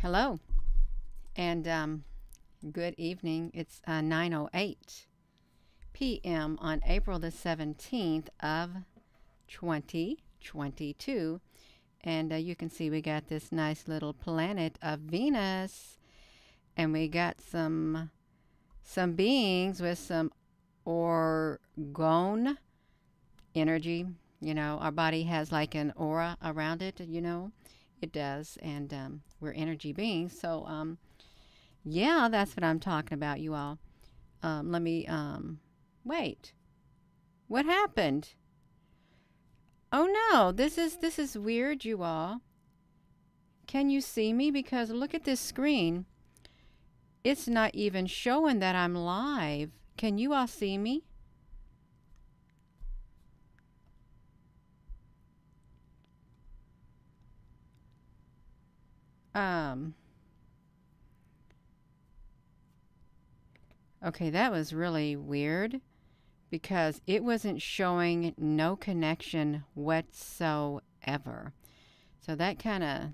Hello, and good evening. It's 9:08 p.m. on April the 17th of 2022. And you can see we got this nice little planet of Venus, and we got some beings with some orgone energy. You know, our body has like an aura around it, it does, and we're energy beings. So, yeah, that's what I'm talking about, you all. Let me, wait. What happened? Oh no, this is weird, you all. Can you see me? Because look at this screen. It's not even showing that I'm live. Can you all see me? Um, okay, that was really weird because it wasn't showing no connection whatsoever. So that kind of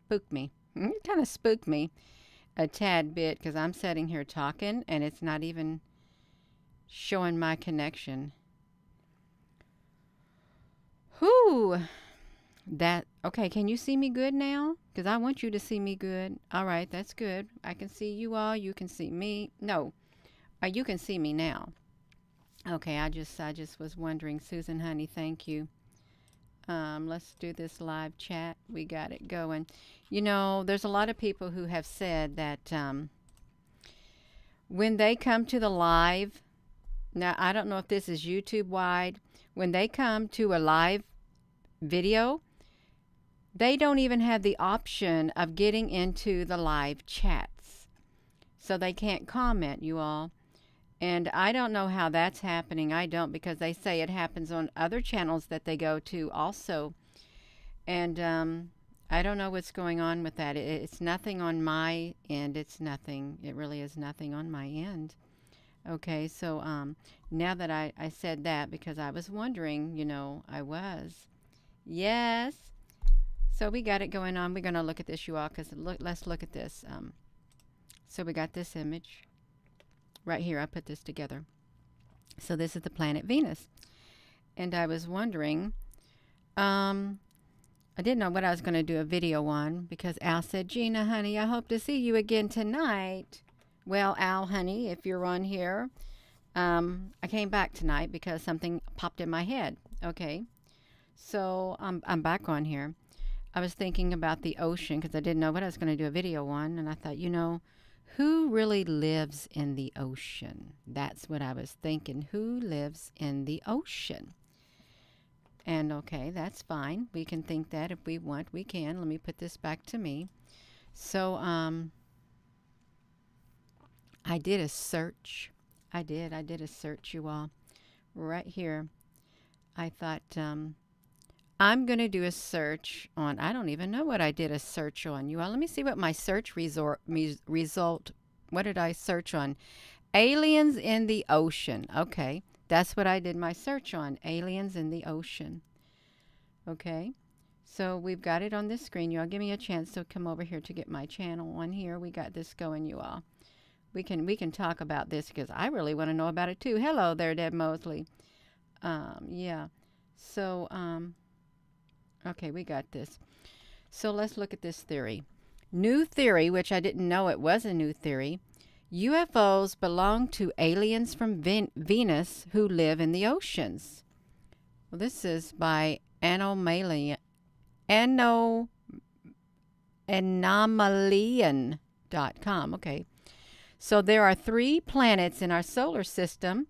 spooked me. It kind of spooked me a tad bit because I'm sitting here talking and it's not even showing my connection. Whoo! Okay, can you see me good now? Because I want you to see me good. All right, that's good. I can see you all. You can see me. No, you can see me now. Okay, I just was wondering, Susan, honey, thank you. Let's do this live chat. We got it going. You know, there's a lot of people who have said that when they come to the live, now I don't know if this is YouTube wide, when they come to a live video, they don't even have the option of getting into the live chats. So they can't comment, you all. And I don't know how that's happening. I don't, because they say it happens on other channels that they go to also. And I don't know what's going on with that. It's nothing on my end. It's nothing. It really is nothing on my end. Okay, so now that I said that, because I was wondering, I was. Yes. So we got it going on. We're going to look at this, you all, because let's look at this. So we got this image right here. I put this together. So this is the planet Venus. And I was wondering, I didn't know what I was going to do a video on because Al said, Gina, honey, I hope to see you again tonight. Well, Al, honey, if you're on here, I came back tonight because something popped in my head. Okay. So I'm back on here. I was thinking about the ocean because I didn't know what I was going to do a video on. And I thought, who really lives in the ocean? That's what I was thinking. Who lives in the ocean? And okay, that's fine. We can think that if we want, we can. Let me put this back to me. So I did a search. I did a search, you all. Right here. I thought I'm going to do a search on, I don't even know what I did a search on, you all. Let me see what my search result, what did I search on? Aliens in the ocean. Okay, that's what I did my search on, aliens in the ocean. Okay, so we've got it on this screen, you all. Give me a chance to come over here to get my channel on here. We got this going, you all. We can talk about this because I really want to know about it too. Hello there, Deb Mosley. Yeah. So, okay, we got this. So let's look at this theory. New theory, which I didn't know it was a new theory. UFOs belong to aliens from Venus who live in the oceans. Well, this is by Anomalian.com. Okay. So there are 3 planets in our solar system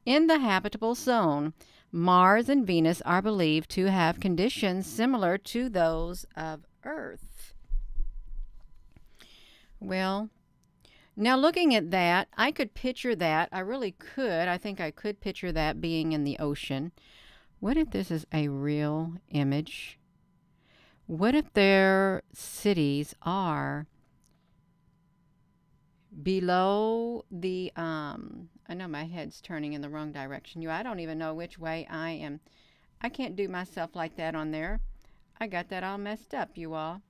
in the habitable zone. Mars and Venus are believed to have conditions similar to those of Earth. Well, now looking at that, I could picture that. I really could. I think I could picture that being in the ocean. What if this is a real image? What if their cities are below the I know my head's turning in the wrong direction. I don't even know which way I am. I can't do myself like that on there. I got that all messed up, you all.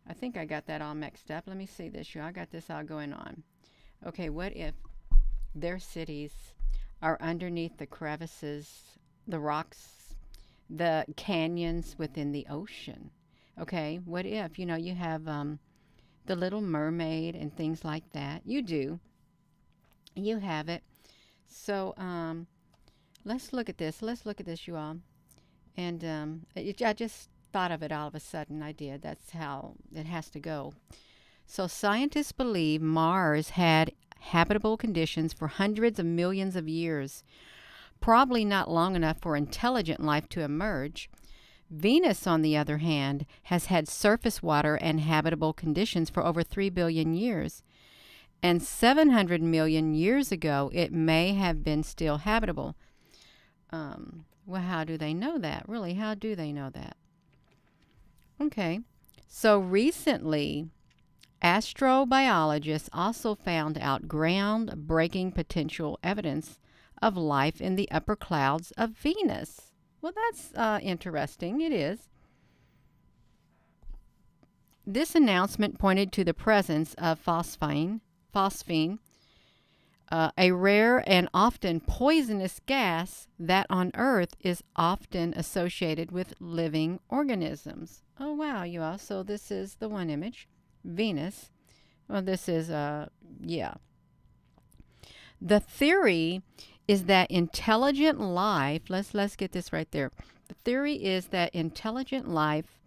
I think I got that all mixed up. Let me see this. I got this all going on. Okay, what if their cities are underneath the crevices, the rocks, the canyons within the ocean? Okay, what if, you have the Little Mermaid and things like that? You do. You have it. So let's look at this. Let's look at this, you all. And I just thought of it all of a sudden. I did. That's how it has to go. So scientists believe Mars had habitable conditions for hundreds of millions of years, probably not long enough for intelligent life to emerge. Venus, on the other hand, has had surface water and habitable conditions for over 3 billion years. And 700 million years ago, it may have been still habitable. Well, how do they know that? Really, how do they know that? Okay, so recently, astrobiologists also found out groundbreaking potential evidence of life in the upper clouds of Venus. Well, that's interesting. It is. This announcement pointed to the presence of phosphine, a rare and often poisonous gas that on Earth is often associated with living organisms. Oh, wow, you all. So this is the one image, Venus. Well, this is, yeah. The theory is that intelligent life, let's get this right there. The theory is that intelligent life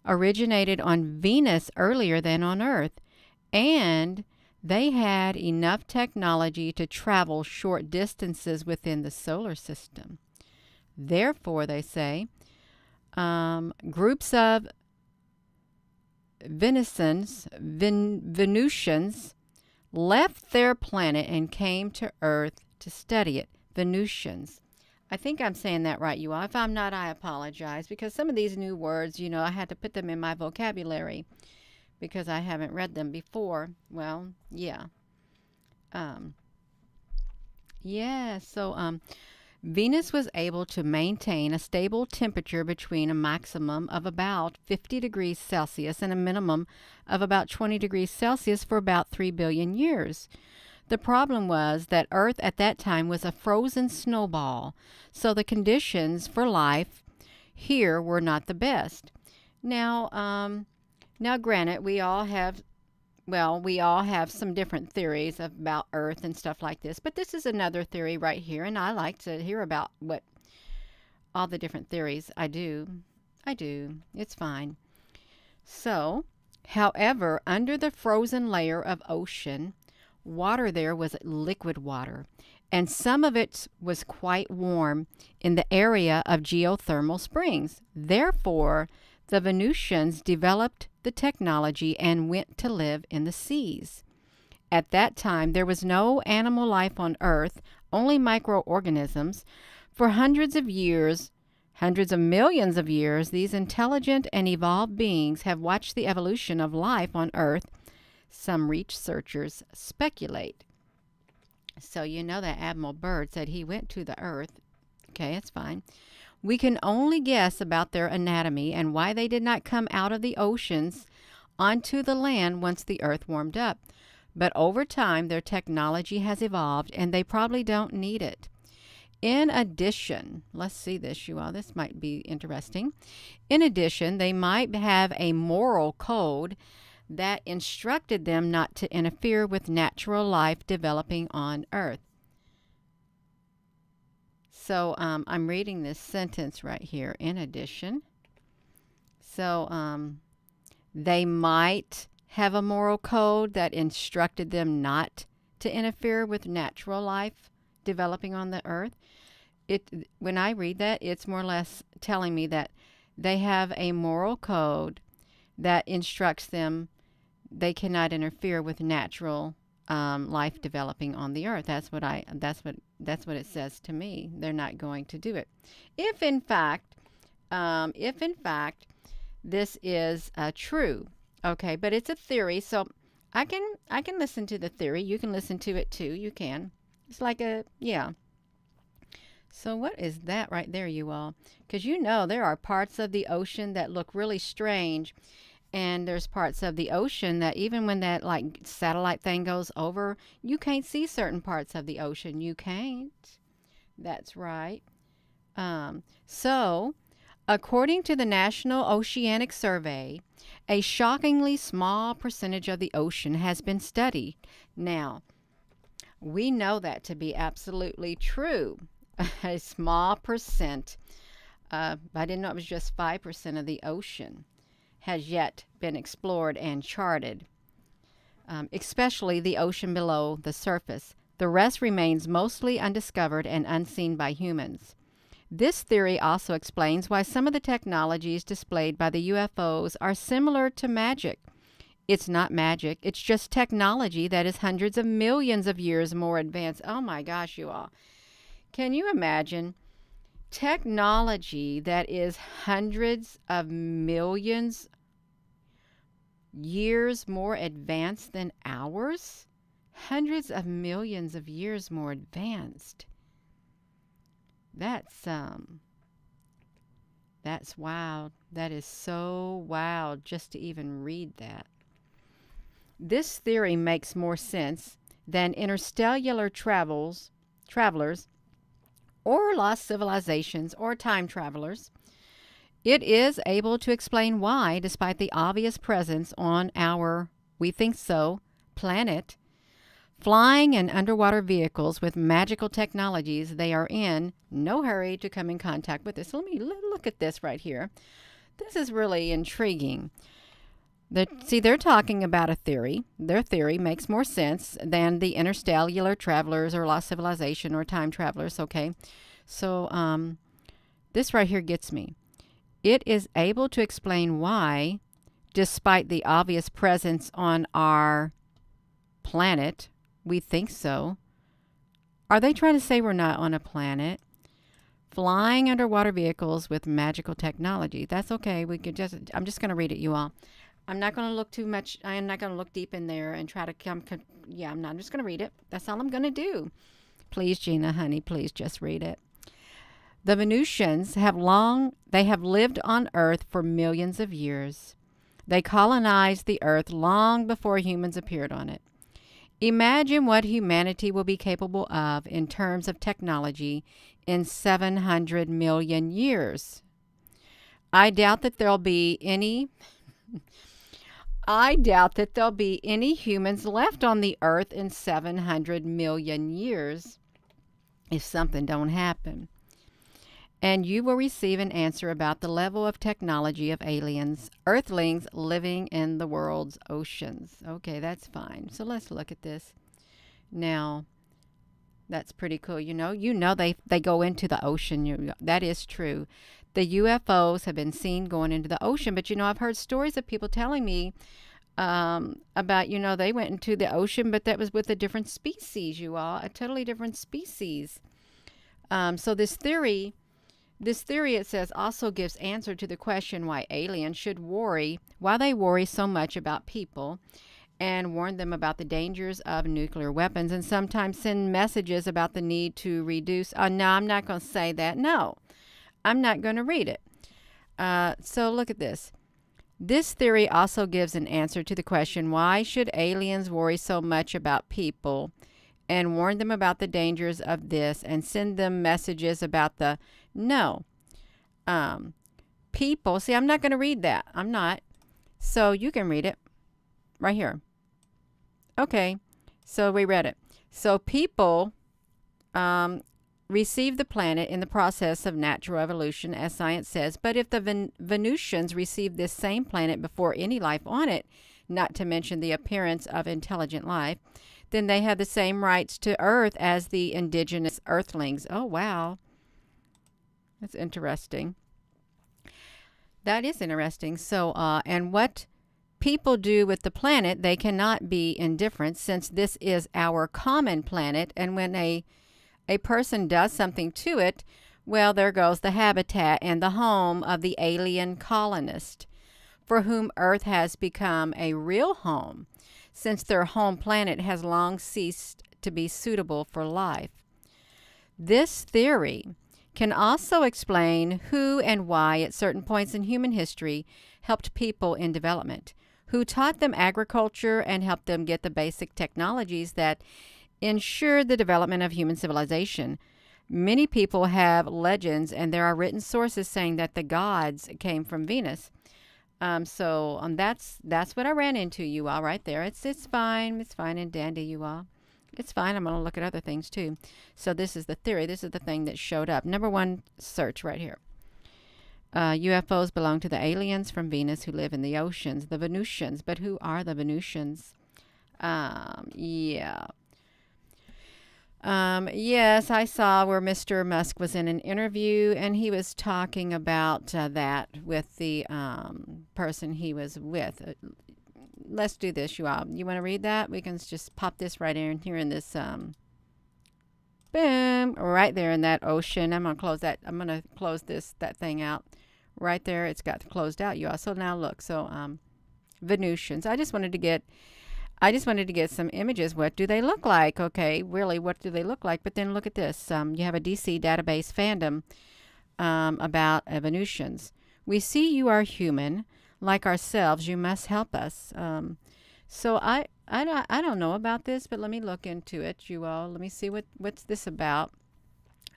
originated on Venus earlier than on Earth, and they had enough technology to travel short distances within the solar system. Therefore, they say, groups of Venusians left their planet and came to Earth to study it. Venusians. I think I'm saying that right, you all. If I'm not, I apologize, because some of these new words, I had to put them in my vocabulary because I haven't read them before. Well, yeah. So Venus was able to maintain a stable temperature between a maximum of about 50 degrees Celsius and a minimum of about 20 degrees Celsius for about 3 billion years. The problem was that Earth at that time was a frozen snowball, so the conditions for life here were not the best. Now, granted, we all have some different theories about Earth and stuff like this, but this is another theory right here, and I like to hear about what all the different theories. I do. It's fine. So, however, under the frozen layer of ocean, water there was liquid water, and some of it was quite warm in the area of geothermal springs. Therefore, the Venusians developed the technology and went to live in the seas. At that time, there was no animal life on Earth, only microorganisms. For hundreds of millions of years, these intelligent and evolved beings have watched the evolution of life on Earth. Some researchers speculate. So that Admiral Byrd said he went to the Earth. Okay, that's fine. We can only guess about their anatomy and why they did not come out of the oceans onto the land once the Earth warmed up. But over time, their technology has evolved, and they probably don't need it. In addition, let's see this, you all. This might be interesting. In addition, they might have a moral code that instructed them not to interfere with natural life developing on Earth. So I'm reading this sentence right here. In addition, so they might have a moral code that instructed them not to interfere with natural life developing on the Earth. When I read that, it's more or less telling me that they have a moral code that instructs them they cannot interfere with natural life developing on the Earth. That's what it says to me. They're not going to do it. If in fact this is true, okay. But it's a theory, so I can listen to the theory. You can listen to it too. You can. It's like yeah. So what is that right there, you all? Because there are parts of the ocean that look really strange. And there's parts of the ocean that even when that like satellite thing goes over, you can't see certain parts of the ocean. You can't. That's right. So, according to the National Oceanic Survey, a shockingly small percentage of the ocean has been studied. Now, we know that to be absolutely true. A small percent. I didn't know it was just 5% of the ocean has yet been explored and charted, especially the ocean below the surface. The rest remains mostly undiscovered and unseen by humans. This theory also explains why some of the technologies displayed by the UFOs are similar to magic. It's not magic, it's just technology that is hundreds of millions of years more advanced. Oh my gosh, you all. Can you imagine technology that is hundreds of millions years more advanced than ours? Hundreds of millions of years more advanced. That's wild. That is so wild just to even read that. This theory makes more sense than interstellar travelers or lost civilizations or time travelers. It is able to explain why, despite the obvious presence on our, we think so, planet, flying in underwater vehicles with magical technologies, they are in no hurry to come in contact with this. Let me look at this right here. This is really intriguing. They're talking about a theory. Their theory makes more sense than the interstellar travelers or lost civilization or time travelers, okay? So this right here gets me. It is able to explain why, despite the obvious presence on our planet, we think so. Are they trying to say we're not on a planet? Flying underwater vehicles with magical technology. That's okay. I'm just going to read it, you all. I'm not going to look too much. I am not going to look deep in there and try to I'm not. I'm just going to read it. That's all I'm going to do. Please, Gina, honey, please just read it. The Venusians have lived on Earth for millions of years. They colonized the Earth long before humans appeared on it. Imagine what humanity will be capable of in terms of technology in 700 million years. I doubt that there'll be any humans left on the Earth in 700 million years if something don't happen. And you will receive an answer about the level of technology of earthlings living in the world's oceans. Okay, that's fine. So let's look at this. Now, that's pretty cool. You know they go into the ocean. That is true. The UFOs have been seen going into the ocean, but I've heard stories of people telling me about, they went into the ocean, but that was with a different species, a totally different species. So this theory, it says, also gives answer to the question why aliens why they worry so much about people and warn them about the dangers of nuclear weapons and sometimes send messages about the need to reduce. No, I'm not going to say that. No, I'm not going to read it. So look at this. This theory also gives an answer to the question, why should aliens worry so much about people and warn them about the dangers of this and send them messages about the people. See, I'm not going to read that. I'm not. So you can read it right here. Okay. So we read it. So people receive the planet in the process of natural evolution, as science says. But if the Venusians receive this same planet before any life on it, not to mention the appearance of intelligent life, then they have the same rights to Earth as the indigenous Earthlings. Oh, wow. That's interesting. That is interesting. So, and what people do with the planet, they cannot be indifferent since this is our common planet. And when a person does something to it, well, there goes the habitat and the home of the alien colonist, for whom Earth has become a real home, since their home planet has long ceased to be suitable for life. This theory can also explain who and why at certain points in human history helped people in development, who taught them agriculture and helped them get the basic technologies that ensured the development of human civilization. Many people have legends, and there are written sources saying that the gods came from Venus. That's what I ran into, you all, right there. It's fine. It's fine and dandy, you all. It's fine. I'm going to look at other things too. So this is the theory. This is the thing that showed up. Number one search right here. UFOs belong to the aliens from Venus who live in the oceans, the Venusians. But who are the Venusians? Yeah. Yes, I saw where Mr. Musk was in an interview, and he was talking about that with the person he was with. Let's do this, you all. You want to read that? We can just pop this right in here in this, boom, right there in that ocean. I'm going to close that. I'm going to close that thing out right there. It's got closed out, you all. So now look, so Venusians. I just wanted to get some images. What do they look like? Okay, really, what do they look like? But then look at this. You have a DC database fandom about Venusians. We see you are human, like ourselves. You must help us. So I don't know about this, but let me look into it, you all. Let me see what's this about.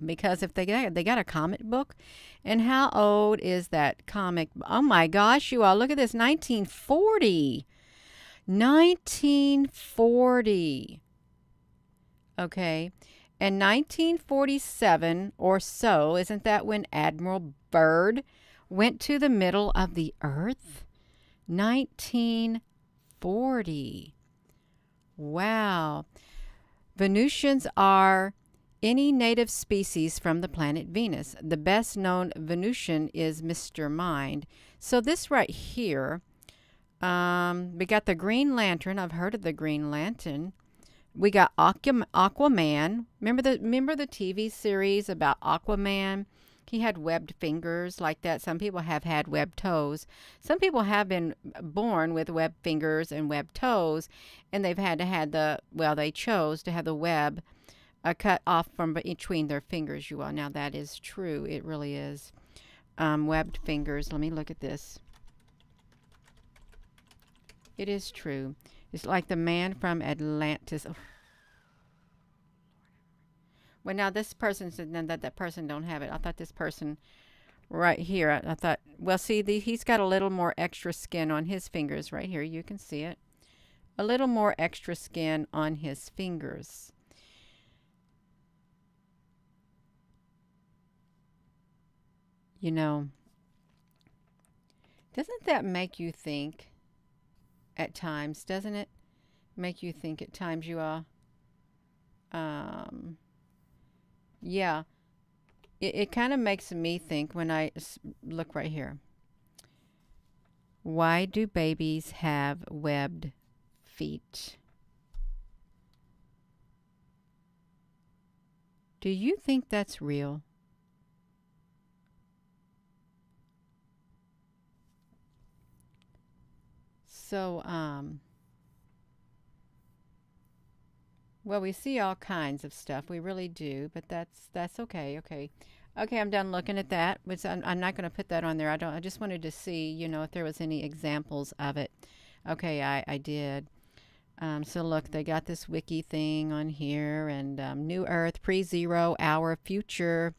Because if they got a comic book, and how old is that comic? Oh my gosh, you all, look at this, 1940. 1940. Okay. And 1947 or so, isn't that when Admiral Byrd went to the middle of the earth? 1940. Wow. Venusians are any native species from the planet Venus. The best known Venusian is Mr. Mind. So this right here, we got the Green Lantern. I've heard of the Green Lantern. We got Aquaman. Remember the TV series about Aquaman? He had webbed fingers like that. Some people have had webbed toes. Some people have been born with webbed fingers and webbed toes, and they've had to have they chose to have the web cut off from between their fingers, you all. Now that is true. It really is. Webbed fingers. Let me look at this. It is true. It's like the man from Atlantis. Oh. Well, now this person said that person don't have it. I thought this person right here, I thought, well, see, he's got a little more extra skin on his fingers right here. You can see it. A little more extra skin on his fingers. You know, doesn't that make you think? At times, doesn't it make you think at times, you all? Yeah, it kind of makes me think when I look right here. Why do babies have webbed feet? Do you think that's real? So, well, we see all kinds of stuff. We really do, but that's okay. Okay, I'm done looking at that. I'm not going to put that on there. I just wanted to see, if there was any examples of it. Okay, I did. So look, they got this wiki thing on here, and New Earth, pre-zero hour future.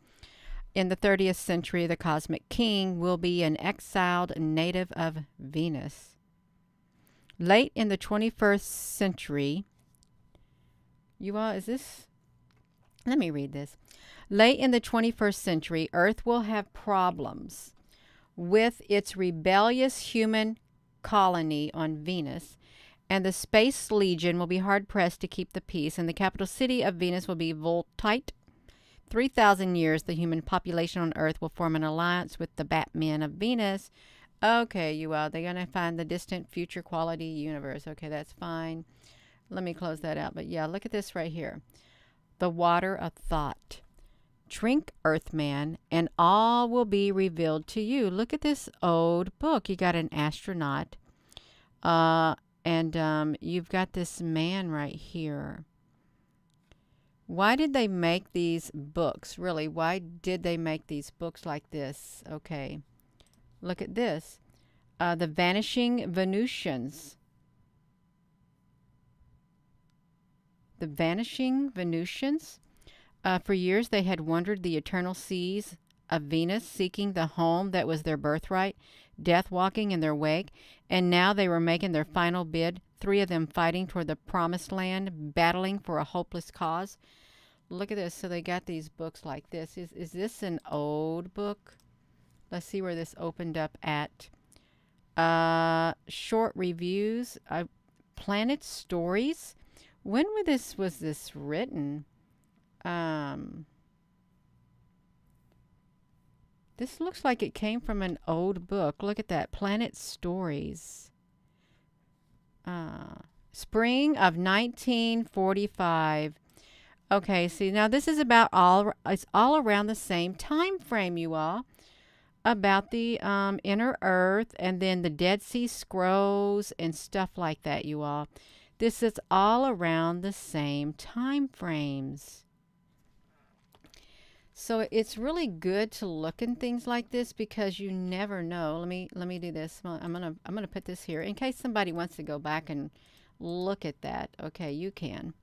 In the 30th century, the cosmic king will be an exiled native of Venus. Late in the 21st century, you all, let me read this. Late in the 21st century, Earth will have problems with its rebellious human colony on Venus, and the Space Legion will be hard-pressed to keep the peace, and the capital city of Venus will be Voltite. 3,000 years, the human population on Earth will form an alliance with the Batmen of Venus. Okay, you all, they're going to find the distant future quality universe. Okay, that's fine. Let me close that out. But yeah, look at this right here. The water of thought. Drink, Earthman, and all will be revealed to you. Look at this old book. You got an astronaut. And you've got this man right here. Why did they make these books? Really, why did they make these books like this? Okay, look at this. The Vanishing Venusians. The Vanishing Venusians. For years, they had wandered the eternal seas of Venus, seeking the home that was their birthright, death walking in their wake, and now they were making their final bid, 3 of them fighting toward the promised land, battling for a hopeless cause. Look at this. So they got these books like this. Is this an old book? Let's see where this opened up at. Short reviews. Planet Stories. When was this written? This looks like it came from an old book. Look at that. Planet Stories. Spring of 1945. Okay, see, now this is about it's all around the same time frame, you all. About the inner earth and then the Dead Sea Scrolls and stuff like that, you all. This is all around the same time frames. So it's really good to look in things like this because you never know. Let me do this. I'm gonna put this here in case somebody wants to go back and look at that. Okay, you can.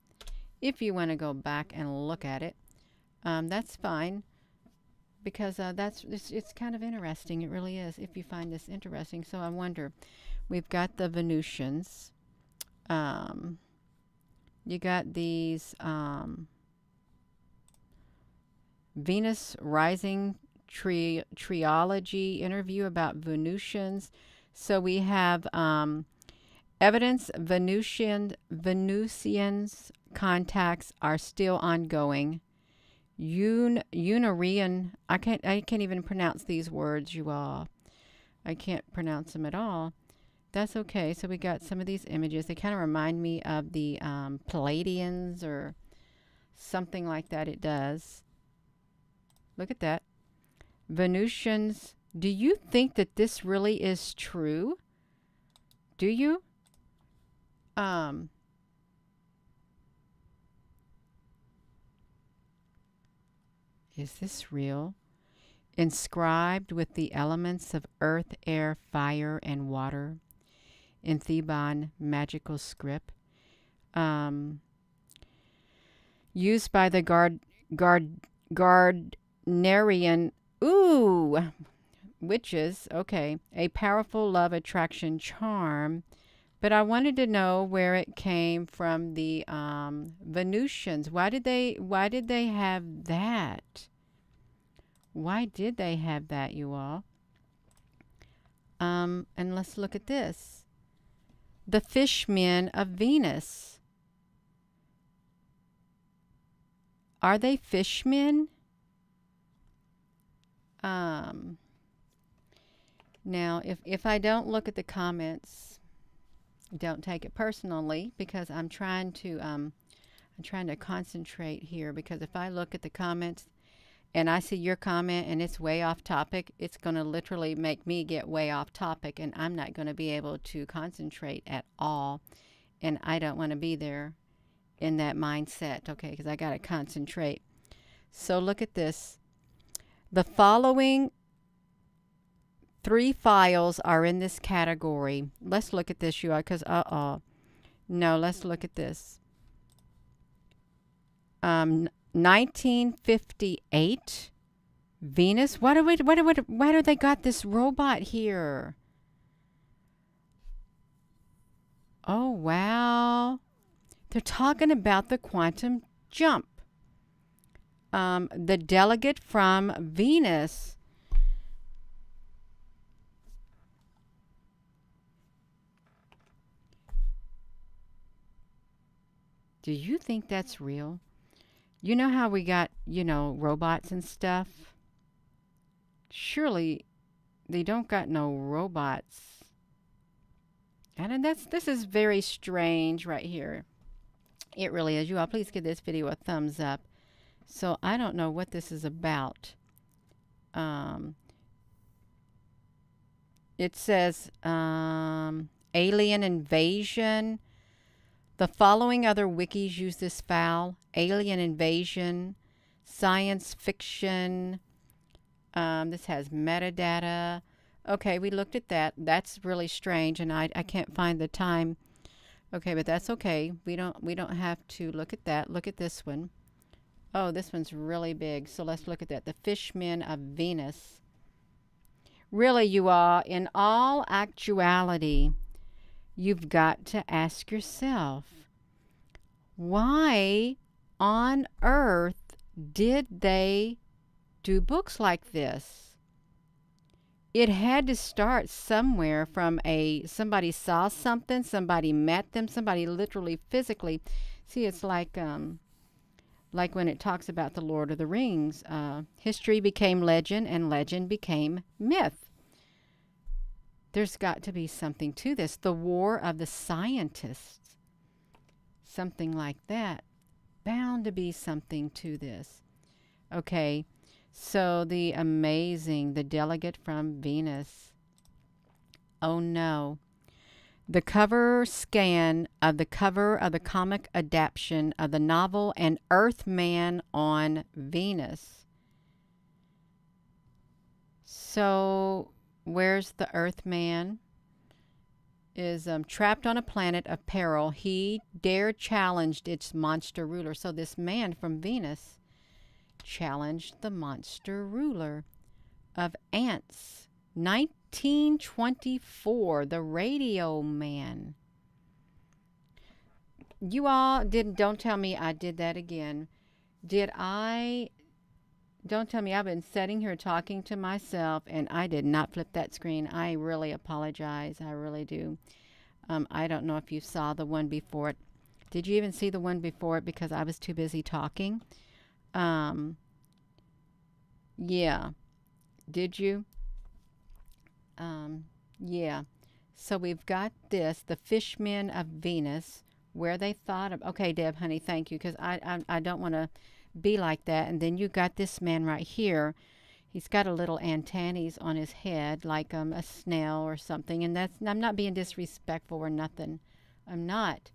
If you want to go back and look at it, that's fine because it's kind of interesting. It really is. If you find this interesting, so I wonder. We've got the Venusians. You got these. Venus Rising Triology interview about Venusians. So we have evidence Venusians contacts are still ongoing. Unarian, I can't even pronounce these words, you all. I can't pronounce them at all. That's okay. So we got some of these images. They kind of remind me of the Palladians or something like that. It does. Look at that. Venusians. Do you think that this really is true? Do you? Is this real? Inscribed with the elements of earth, air, fire, and water in Theban magical script. Used by the Gardnerian witches. Okay. A powerful love attraction charm. But I wanted to know where it came from the Venusians. Why did they have that? Why did they have that, you all? And let's look at this. The Fishmen of Venus. Are they fishmen? Now, if I don't look at the comments, don't take it personally because I'm trying to concentrate here, because if I look at the comments and I see your comment and it's way off topic, it's going to literally make me get way off topic and I'm not going to be able to concentrate at all, and I don't want to be there in that mindset, okay, because I got to concentrate. So look at this. The following 3 files are in this category. Let's look at this, you all, because no, let's look at this. 1958 Venus. Why do they got this robot here? Oh wow. They're talking about the quantum jump. The delegate from Venus. Do you think that's real? You know how we got, robots and stuff? Surely they don't got no robots. And this is very strange right here. It really is. You all, please give this video a thumbs up. So I don't know what this is about. It says alien invasion. The following other wikis use this file alien invasion, science fiction. This has metadata. Okay, we looked at that. That's really strange, and I can't find the time. Okay, but that's okay. We don't have to look at that. Look at this one. Oh, this one's really big. So let's look at that. The Fishmen of Venus. Really, you all, in all actuality, you've got to ask yourself, why on earth did they do books like this? It had to start somewhere from somebody saw something, somebody met them, somebody literally physically. See, it's like when it talks about the Lord of the Rings, history became legend and legend became myth. There's got to be something to this. The War of the Scientists, something like that. Bound to be something to this. Okay, so the delegate from Venus. Oh no. The cover scan of the cover of the comic adaptation of the novel An Earthman on Venus. So, where's the Earthman? Is trapped on a planet of peril. He dared challenge its monster ruler. So this man from Venus challenged the monster ruler of ants. 1924, the Radio Man. You all don't tell me I did that again. Don't tell me I've been sitting here talking to myself and I did not flip that screen. I really apologize. I really do. I don't know if you saw the one before it. Did you even see the one before it? Because I was too busy talking. Yeah. Did you? Yeah. So we've got this, the Fishmen of Venus, where they thought of. Okay, Deb, honey, thank you, because I don't want to be like that. And then you got this man right here. He's got a little antennas on his head, like a snail or something. And I'm not being disrespectful or nothing. I'm not.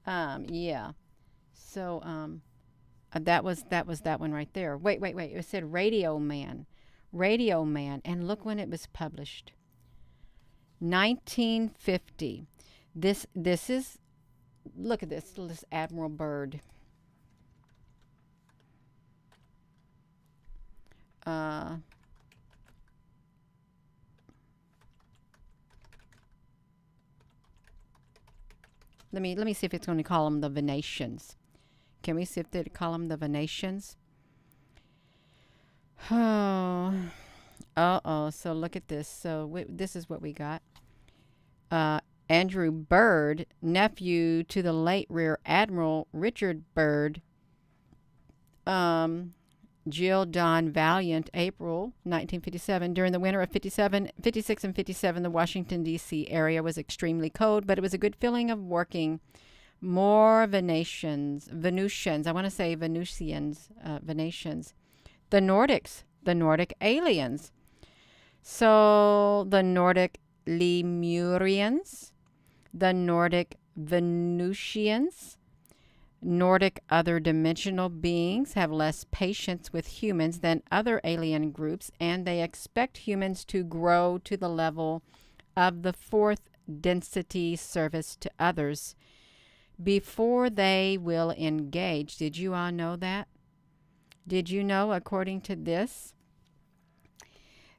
Yeah. So that was that one right there. Wait. It said Radio Man. Radio Man. And look when it was published. 1950. This is, look at this Admiral Byrd. Let me see if it's going to call them the Venusians. Can we see if they call them the Venusians? Oh, so look at this. So this is what we got. Andrew Byrd, nephew to the late Rear Admiral Richard Byrd. Jill Don Valiant, April 1957. During the winter of 56 and 57, the Washington, D.C. area was extremely cold, but it was a good feeling of working. More Venusians. I want to say Venusians. The Nordic aliens. So the Nordic Lemurians, the Nordic Venusians, Nordic other dimensional beings have less patience with humans than other alien groups, and they expect humans to grow to the level of the fourth density service to others before they will engage. Did you all know that? Did you know, according to this,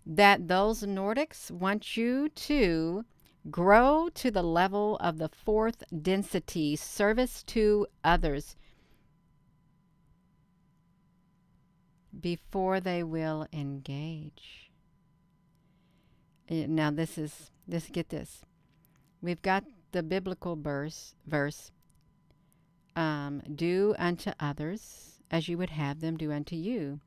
that those Nordics want you to grow to the level of the fourth density, service to others, before they will engage? Now get this. We've got the biblical verse, do unto others as you would have them do unto you.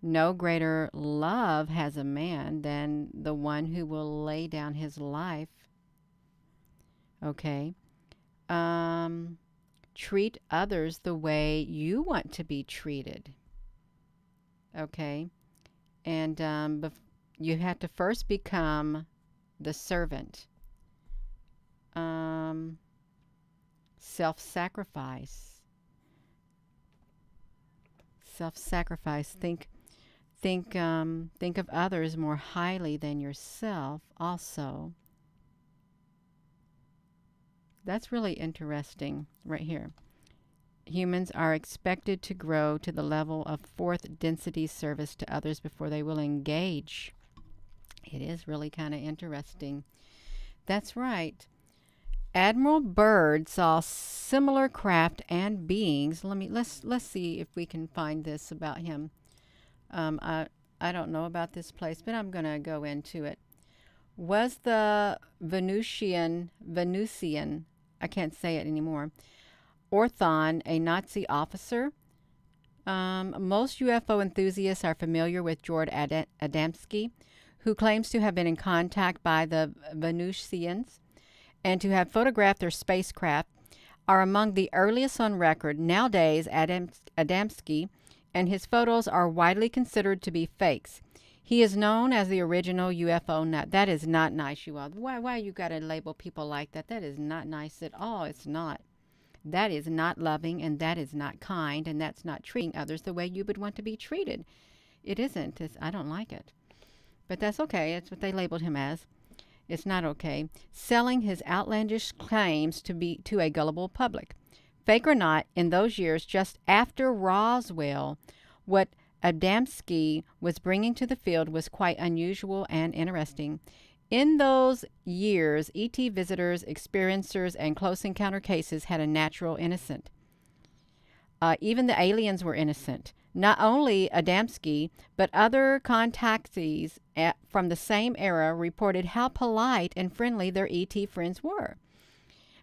No greater love has a man than the one who will lay down his life. Okay. Treat others the way you want to be treated. Okay. And you have to first become the servant. Self-sacrifice. Self-sacrifice. Think of others more highly than yourself also. That's really interesting right here. Humans are expected to grow to the level of fourth density service to others before they will engage. It is really kind of interesting. That's right. Admiral Byrd saw similar craft and beings. Let's see if we can find this about him. I don't know about this place, but I'm going to go into it. Was the Venusian, I can't say it anymore, Orthon a Nazi officer? Most UFO enthusiasts are familiar with George Adamski, who claims to have been in contact by the Venusians and to have photographed their spacecraft, are among the earliest on record. Nowadays, Adamski and his photos are widely considered to be fakes. He is known as the original UFO nut. That is not nice, you all. Why you got to label people like that? That is not nice at all. It's not. That is not loving, and that is not kind, and that's not treating others the way you would want to be treated. It isn't. I don't like it. But that's okay. It's what they labeled him as. It's not okay. Selling his outlandish claims to a gullible public. Fake or not, in those years, just after Roswell, what Adamski was bringing to the field was quite unusual and interesting. In those years, ET visitors, experiencers, and close encounter cases had a natural innocent. Even the aliens were innocent. Not only Adamski, but other contactees from the same era reported how polite and friendly their ET friends were.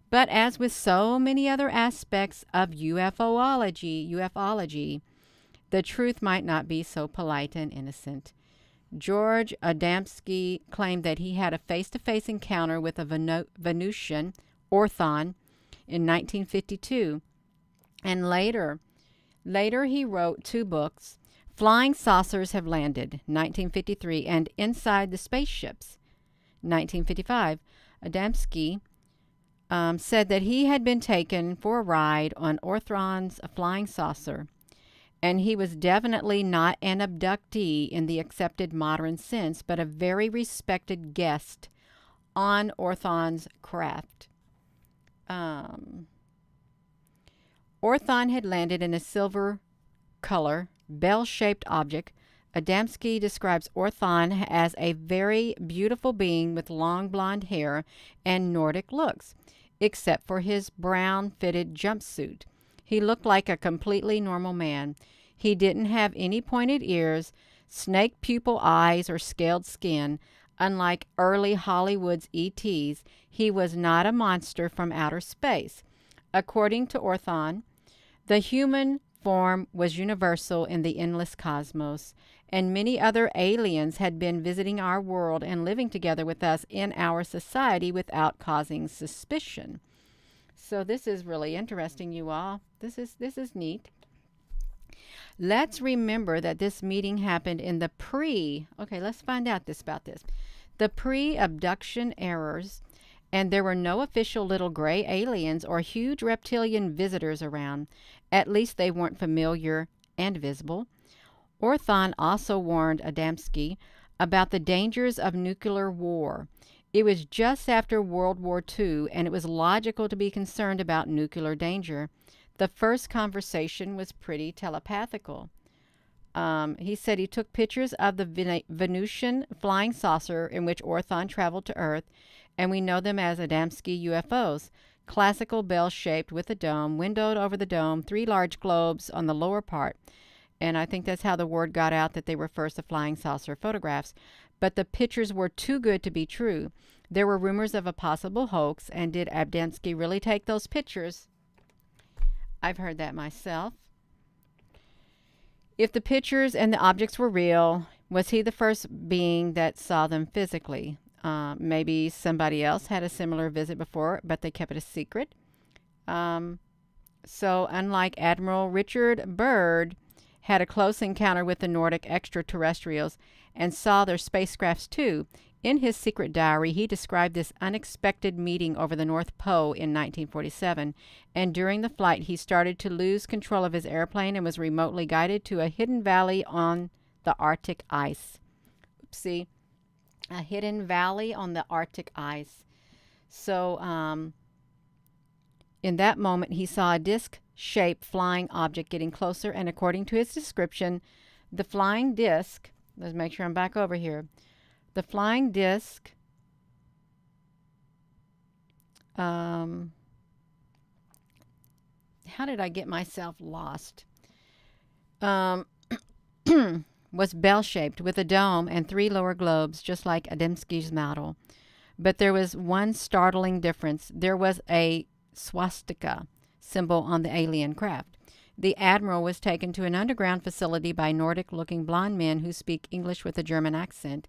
But as with so many other aspects of ufology, the truth might not be so polite and innocent. George Adamski claimed that he had a face-to-face encounter with a Venusian, Orthon, in 1952. And later he wrote 2 books, Flying Saucers Have Landed, 1953, and Inside the Spaceships, 1955. Adamski said that he had been taken for a ride on Orthon's flying saucer, and he was definitely not an abductee in the accepted modern sense, but a very respected guest on Orthon's craft. Orthon had landed in a silver color, bell-shaped object. Adamski describes Orthon as a very beautiful being with long blonde hair and Nordic looks, except for his brown-fitted jumpsuit. He looked like a completely normal man. He didn't have any pointed ears, snake pupil eyes, or scaled skin. Unlike early Hollywood's ETs, he was not a monster from outer space. According to Orthon, the human form was universal in the endless cosmos, and many other aliens had been visiting our world and living together with us in our society without causing suspicion. So this is really interesting, you all. This is neat. Let's remember that this meeting happened in the let's find out about this. The pre-abduction eras, and there were no official little gray aliens or huge reptilian visitors around. At least they weren't familiar and visible. Orthon also warned Adamski about the dangers of nuclear war. It was just after World War II, and it was logical to be concerned about nuclear danger. The first conversation was pretty telepathical. He said he took pictures of the Venusian flying saucer in which Orthon traveled to Earth, and we know them as Adamski UFOs. Classical bell-shaped with a dome, windowed over the dome, 3 large globes on the lower part. And I think that's how the word got out that they were first the flying saucer photographs. But the pictures were too good to be true. There were rumors of a possible hoax, and did Adamski really take those pictures? I've heard that myself. If the pictures and the objects were real, was he the first being that saw them physically? Maybe somebody else had a similar visit before, but they kept it a secret. So unlike Admiral Richard Byrd had a close encounter with the Nordic extraterrestrials and saw their spacecrafts too, In his secret diary, he described this unexpected meeting over the North Pole in 1947, and during the flight, he started to lose control of his airplane and was remotely guided to a hidden valley on the Arctic ice. Oopsie. A hidden valley on the Arctic ice. So, in that moment, he saw a disc-shaped flying object getting closer, and according to his description, the flying disc, let's make sure I'm back over here. The flying disc how did I get myself lost? Was bell-shaped with a dome and 3 lower globes, just like Adamski's model. But there was one startling difference. There was a swastika symbol on the alien craft. The admiral was taken to an underground facility by Nordic-looking blonde men who speak English with a German accent.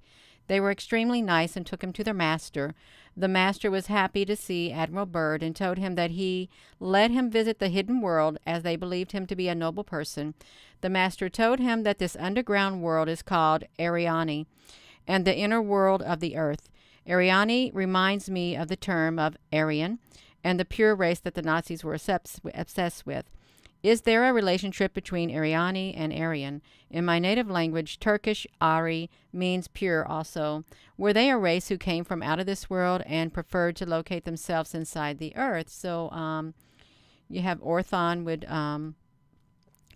They were extremely nice and took him to their master. The master was happy to see Admiral Byrd and told him that he let him visit the hidden world as they believed him to be a noble person. The master told him that this underground world is called Ariani and the inner world of the earth. Ariani reminds me of the term of Aryan and the pure race that the Nazis were obsessed with. Is there a relationship between Ariani and Aryan? In my native language, Turkish, Ari means pure also. Were they a race who came from out of this world and preferred to locate themselves inside the earth? So you have Orthon would,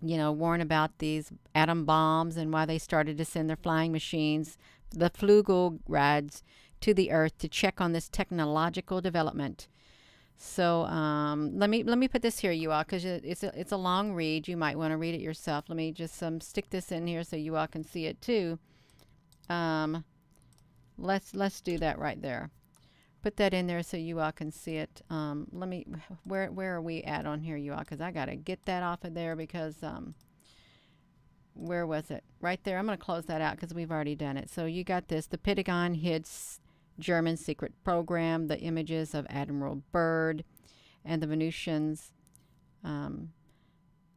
warn about these atom bombs and why they started to send their flying machines, the Flugelgrads, to the earth to check on this technological development. So let me put this here, you all, because it's a long read. You might want to read it yourself. Let me just stick this in here so you all can see it too. Let's do that right there. Put that in there so you all can see it. Where are we at on here, you all? Because I gotta get that off of there because where was it? Right there. I'm gonna close that out because we've already done it. So you got this. The Pentagon hits German secret program, the images of Admiral Byrd and the Venusians.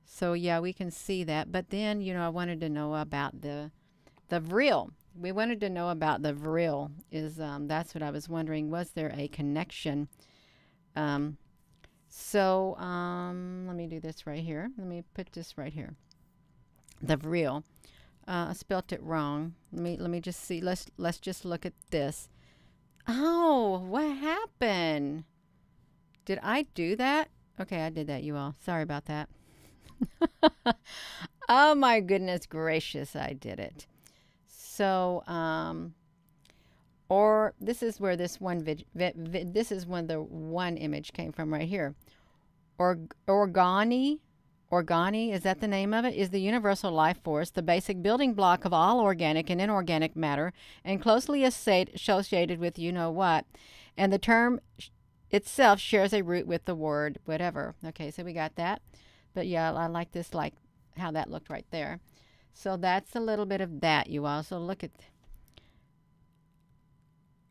So yeah, we can see that. But then, I wanted to know about the Vril. We wanted to know about the Vril. That's what I was wondering. Was there a connection? Let me do this right here. Let me put this right here. The Vril. I spelt it wrong. Let me just see. Let's just look at this. Oh, what happened? Did I do that? Okay, I did that, you all. Sorry about that. Oh, my goodness gracious, I did it. So, or this is where this one, this is when the one image came from right here. Organi, is that the name of it? Is the universal life force, the basic building block of all organic and inorganic matter, and closely associated with you-know-what. And the term itself shares a root with the word whatever. Okay, so we got that. But yeah, I like this, like how that looked right there. So that's a little bit of that, you all. So look at...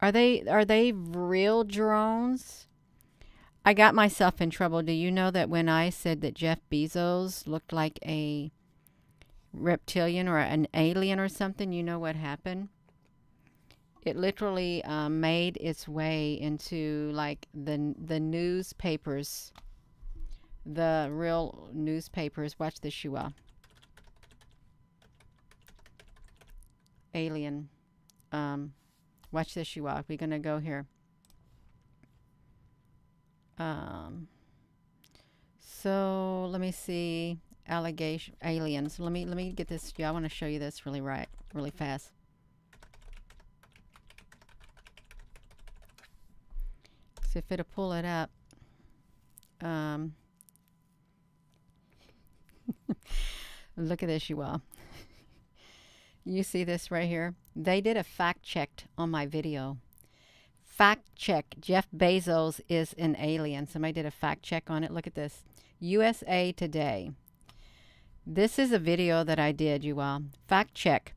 Are they real drones? I got myself in trouble. Do you know that when I said that Jeff Bezos looked like a reptilian or an alien or something, you know what happened? It literally made its way into like the newspapers, the real newspapers. Watch this, you all. Alien. Watch this, you all. We're going to go here. So let me see. Aliens. Let me get this. Yeah, I want to show you this really fast. So if it'll pull it up. Look at this, you all. You see this right here? They did a fact check on my video. Fact check. Jeff Bezos is an alien. Somebody did a fact check on it. Look at this. USA Today. This is a video that I did, you all. Fact check.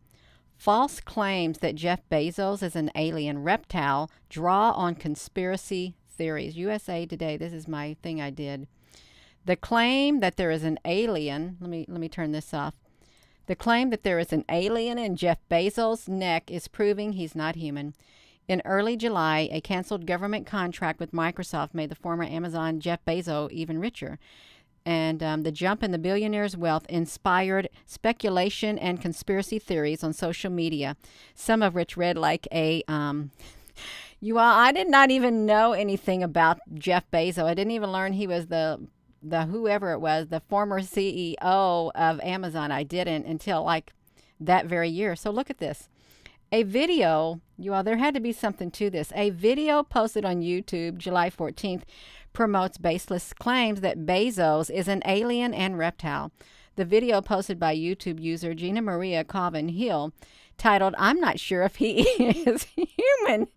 False claims that Jeff Bezos is an alien reptile draw on conspiracy theories. USA Today. This is my thing I did. The claim that there is an alien. Let me turn this off. The claim that there is an alien in Jeff Bezos' neck is proving he's not human. In early July, a canceled government contract with Microsoft made the former Amazon Jeff Bezos even richer. And the jump in the billionaire's wealth inspired speculation and conspiracy theories on social media, some of which read like a you all, I did not even know anything about Jeff Bezos. I didn't even learn he was the whoever it was, the former CEO of Amazon. I didn't until like that very year. So look at this. A video, you all, there had to be something to this. A video posted on YouTube July 14th promotes baseless claims that Bezos is an alien and reptile. The video posted by YouTube user Gina Maria Colvin Hill, titled "I'm Not Sure If He Is Human,"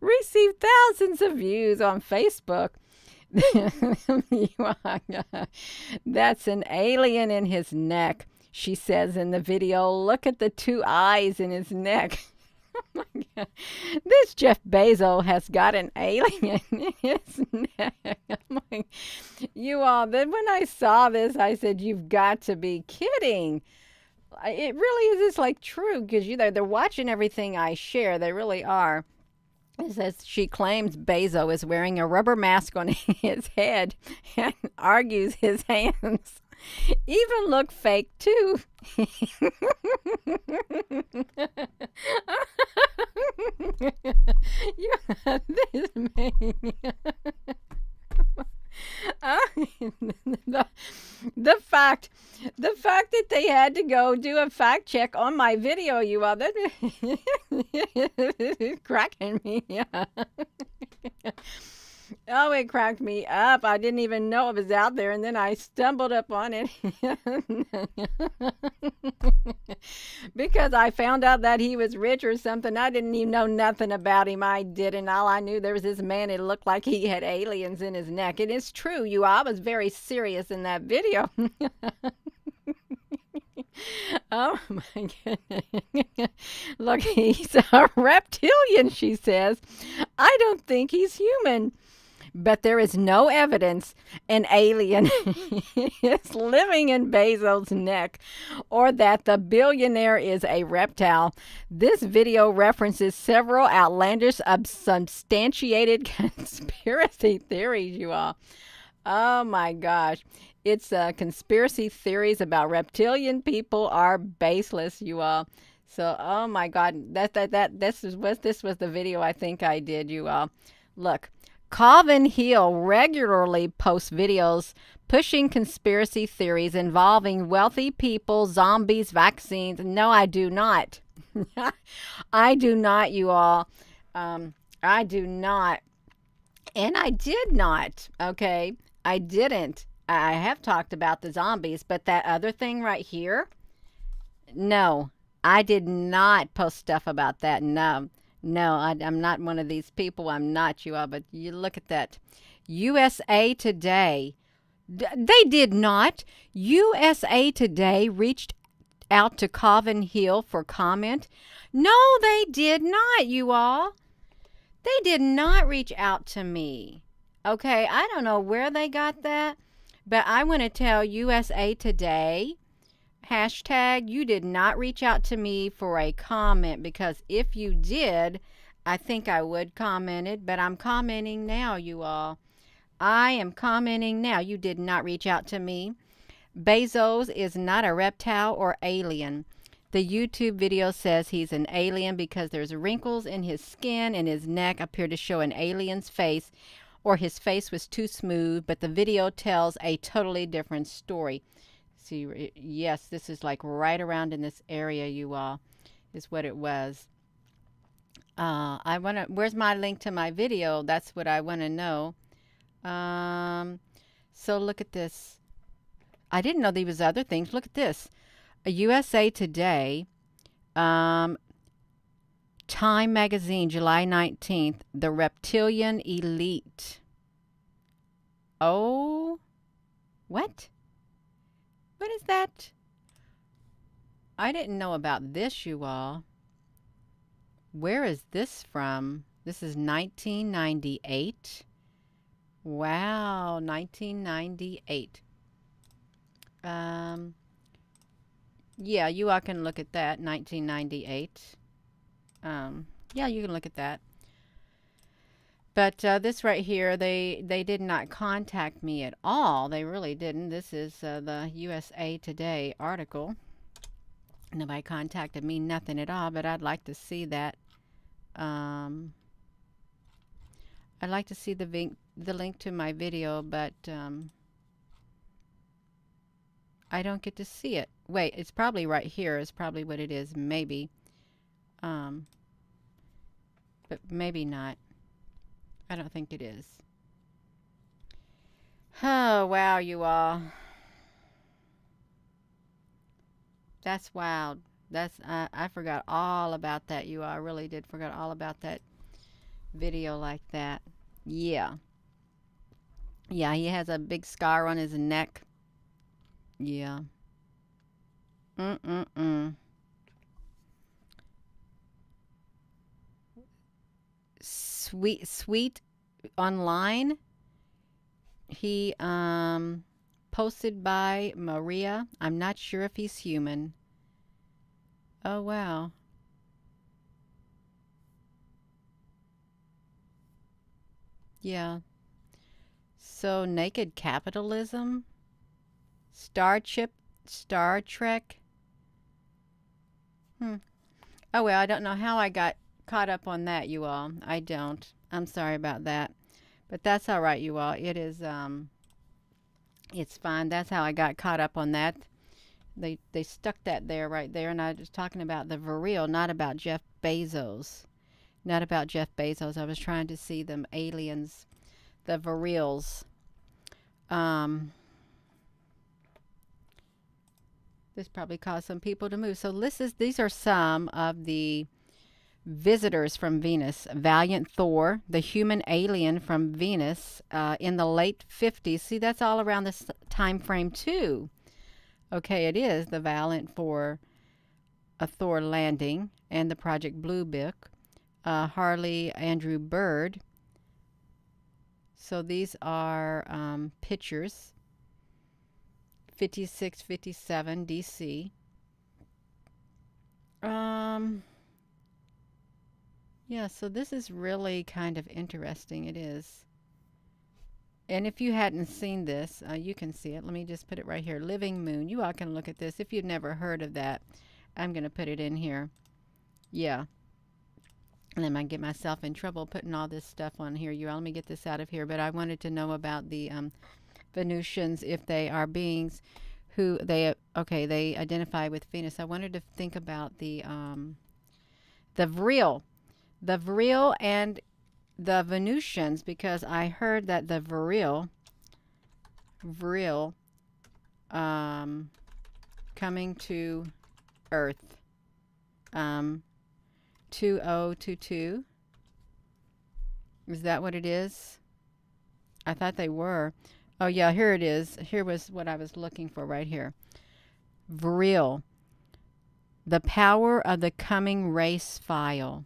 received thousands of views on Facebook. That's an alien in his neck, she says in the video. Look at the two eyes in his neck. Oh my God. This Jeff Bezos has got an alien in his neck. You all, then when I saw this, I said, you've got to be kidding. It really is just like true, because they're watching everything I share. They really are. It says she claims Bezos is wearing a rubber mask on his head and argues his hands even look fake too. This man. The fact that they had to go do a fact check on my video, you all, that is cracking me up. Oh, it cracked me up. I didn't even know it was out there, and then I stumbled up on it because I found out that he was rich or something. I didn't even know nothing about him. I didn't. All I knew, there was this man, it looked like he had aliens in his neck. And it's true, you all. I was very serious in that video. Oh my goodness. Look, he's a reptilian, she says. I don't think he's human. But there is no evidence an alien is living in Bezos' neck or that the billionaire is a reptile. This video references several outlandish, unsubstantiated conspiracy theories, you all. Oh my gosh. It's conspiracy theories about reptilian people are baseless, you all. So, oh my God, this was the video I think I did, you all. Look. Colvin Hill regularly posts videos pushing conspiracy theories involving wealthy people, zombies, vaccines. No, I do not. I do not, you all. I do not. And I did not, okay? I didn't. I have talked about the zombies, but that other thing right here, no, I did not post stuff about that. No, I'm not one of these people. I'm not, you all, but you look at that. USA Today. They did not. USA Today reached out to Colvin Hill for comment. No, they did not, you all. They did not reach out to me. Okay, I don't know where they got that, but I want to tell USA Today, hashtag, you did not reach out to me for a comment, because if you did, I think I would comment it, but I'm commenting now, you all. I am commenting now. You did not reach out to me. Bezos is not a reptile or alien. The YouTube video says he's an alien because there's wrinkles in his skin and his neck appear to show an alien's face, or his face was too smooth, but the video tells a totally different story. See, yes, this is like right around in this area, you all, is what it was. Where's my link to my video? That's what I want to know. So look at this. I didn't know there was other things. Look at this. A USA Today, Time Magazine, July 19th, the Reptilian Elite. Oh, what? What is that? I didn't know about this, you all. Where is this from? This is 1998. Wow, 1998. Yeah, you all can look at that, 1998. Yeah, you can look at that. But this right here, they did not contact me at all. They really didn't. This is the USA Today article. Nobody contacted me, nothing at all, but I'd like to see that. I'd like to see the link to my video, but I don't get to see it. Wait, it's probably right here is probably what it is, maybe. But maybe not. I don't think it is. Oh, wow, you all. That's wild. I forgot all about that, you all. I really did forget all about that video like that. Yeah. Yeah, he has a big scar on his neck. Yeah. Sweet online. He posted by Maria. I'm not sure if he's human. Oh, wow. Yeah. So, naked capitalism? Star Trek? Oh, well, I don't know how I got caught up on that, you all. I don't. I'm sorry about that. But that's all right, you all. It is, it's fine. That's how I got caught up on that. They stuck that there, right there, and I was talking about the Vril, not about Jeff Bezos. Not about Jeff Bezos. I was trying to see them aliens, the Vrils. This probably caused some people to move. So these are some of the visitors from Venus. Valiant Thor, the human alien from Venus in the late 50s. See, that's all around this time frame too. Okay, it is the Valiant for a Thor landing and the Project Blue Book. Harley Andrew Byrd. So these are pictures. 56, 57 DC. Yeah, so this is really kind of interesting. It is. And if you hadn't seen this, you can see it. Let me just put it right here. Living Moon. You all can look at this. If you've never heard of that, I'm going to put it in here. Yeah. And I might get myself in trouble putting all this stuff on here. You all, let me get this out of here. But I wanted to know about the Venusians, if they are beings who they identify with Venus. I wanted to think about the Vril and the Venusians, because I heard that the Vril coming to Earth 2022. Is that what it is? I thought they were. Oh, yeah, here it is. Here was what I was looking for right here. Vril. The Power of the Coming Race File.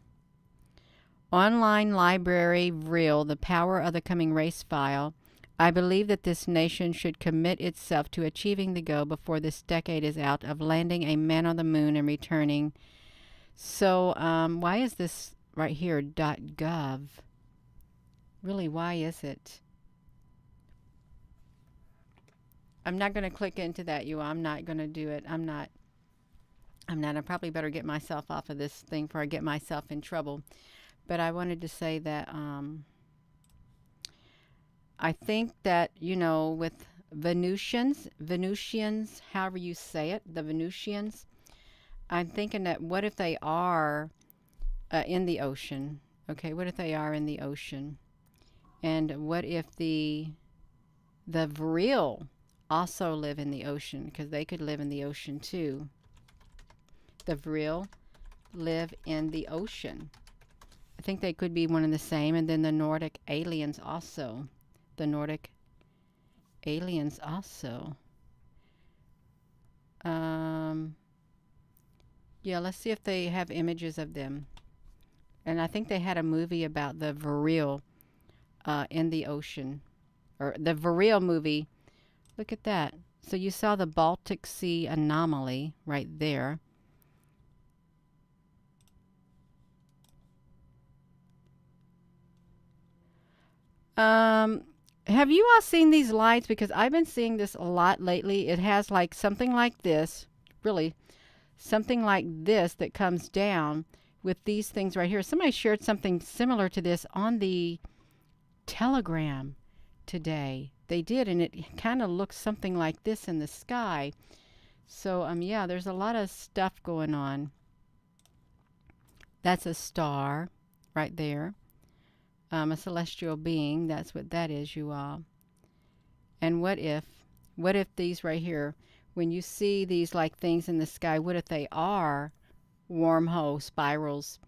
Online library Vril, The Power of the Coming Race File. I believe that this nation should commit itself to achieving the goal before this decade is out of landing a man on the moon and returning. So, why is this right here, .gov? Really, why is it? I'm not going to click into that, you all. I'm not going to do it. I'm not. I probably better get myself off of this thing before I get myself in trouble. But I wanted to say that I think that, with Venusians, however you say it, the Venusians, I'm thinking that what if they are in the ocean? Okay, what if they are in the ocean? And what if the Vril also live in the ocean? Because they could live in the ocean too. The Vril live in the ocean. I think they could be one and the same. And then the Nordic aliens also. The Nordic aliens also. Yeah, let's see if they have images of them. And I think they had a movie about the Vril in the ocean. Or the Vril movie. Look at that. So you saw the Baltic Sea Anomaly right there. Have you all seen these lights? Because I've been seeing this a lot lately. It has like something like this, really, something like this that comes down with these things right here. Somebody shared something similar to this on the Telegram today. They did, and it kind of looks something like this in the sky. So, yeah, there's a lot of stuff going on. That's a star right there. A celestial being. That's what that is, you all. And what if these right here, when you see these like things in the sky, what if they are wormhole spirals?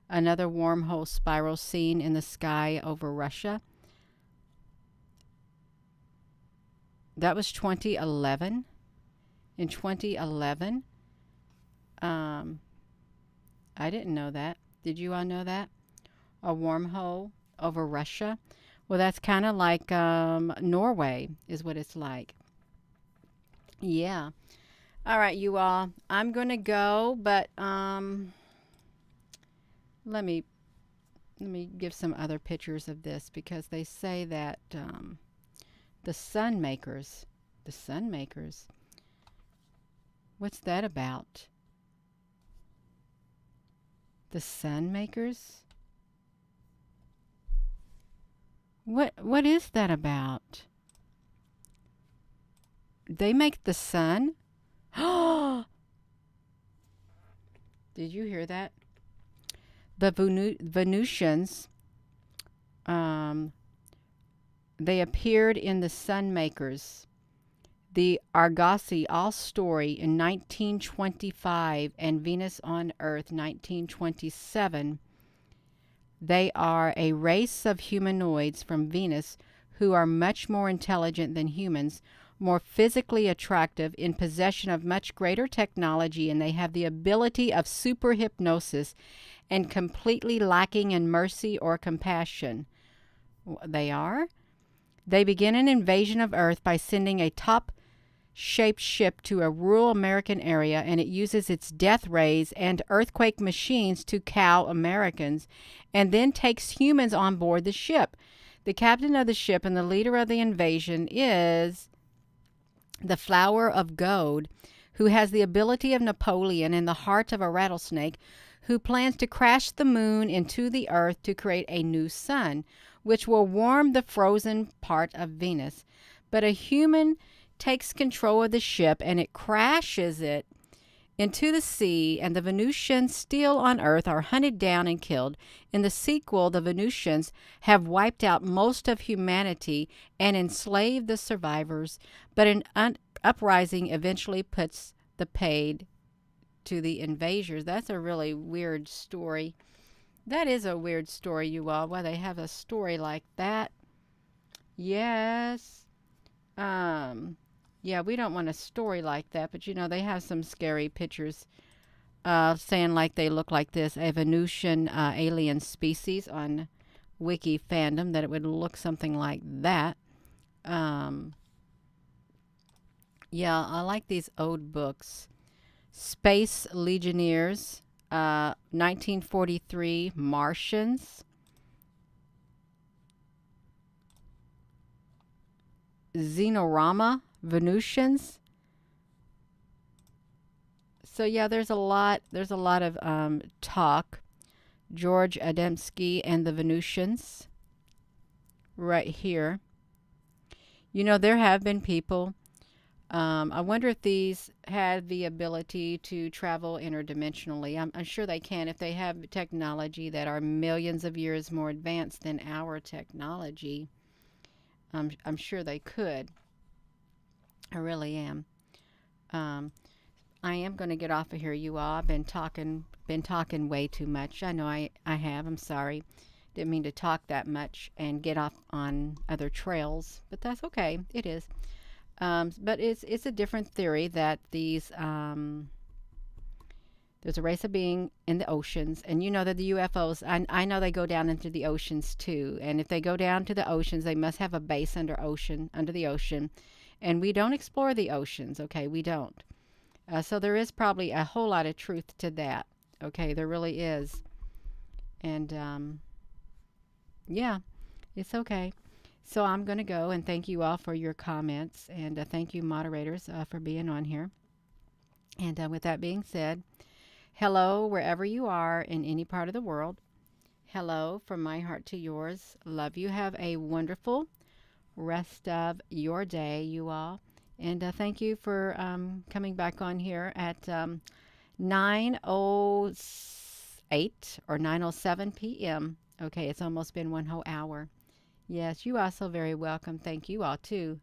Another wormhole spiral seen in the sky over Russia. That was 2011. In 2011. I didn't know that. Did you all know that? A wormhole over Russia. Well, that's kind of like Norway is what it's like. Yeah. All right, you all. I'm going to go, but let me give some other pictures of this because they say that the sun makers, what's that about? The sun makers? What is that about? They make the sun? Did you hear that? The Venusians, they appeared in the Sun Makers, the Argosy All Story in 1925, and Venus on Earth 1927. They are a race of humanoids from Venus who are much more intelligent than humans, more physically attractive, in possession of much greater technology, and they have the ability of super hypnosis and completely lacking in mercy or compassion. They are? They begin an invasion of Earth by sending a top-shaped ship to a rural American area, and it uses its death rays and earthquake machines to cow Americans, and then takes humans on board the ship. The captain of the ship and the leader of the invasion is the Flower of Gold, who has the ability of Napoleon and the heart of a rattlesnake, who plans to crash the moon into the earth to create a new sun, which will warm the frozen part of Venus. But a human takes control of the ship, and it crashes it into the sea, and the Venusians still on Earth are hunted down and killed. In the sequel, the Venusians have wiped out most of humanity and enslaved the survivors, but an uprising eventually puts the paid to the invaders. That's a really weird story. That is a weird story, you all. Why they have a story like that. Yes. Yeah, we don't want a story like that, but you know, they have some scary pictures saying like they look like this, a Venusian alien species on Wiki Fandom, that it would look something like that. Yeah, I like these old books. Space Legionnaires, 1943, Martians. Xenorama, Venusians. So yeah, there's a lot of talk. George Adamski and the Venusians right here. You know, there have been people, I wonder if these had the ability to travel interdimensionally. I'm sure they can if they have technology that are millions of years more advanced than our technology. I'm sure they could. I really am. I am going to get off of here, you all. I've been talking way too much. I know I have. I'm sorry. Didn't mean to talk that much and get off on other trails, but that's okay. It is. But it's a different theory that these there's a race of being in the oceans, and you know that the UFOs, I know they go down into the oceans too, and if they go down to the oceans, they must have a base under the ocean, and we don't explore the oceans, okay? We don't. So there is probably a whole lot of truth to that, okay? There really is. And yeah, it's okay. So I'm going to go and thank you all for your comments, and thank you, moderators, for being on here. And with that being said, hello, wherever you are in any part of the world. Hello from my heart to yours. Love you. Have a wonderful rest of your day, you all. And thank you for coming back on here at 9:08 or 9:07 p.m. Okay, it's almost been one whole hour. Yes, you are so very welcome. Thank you all too.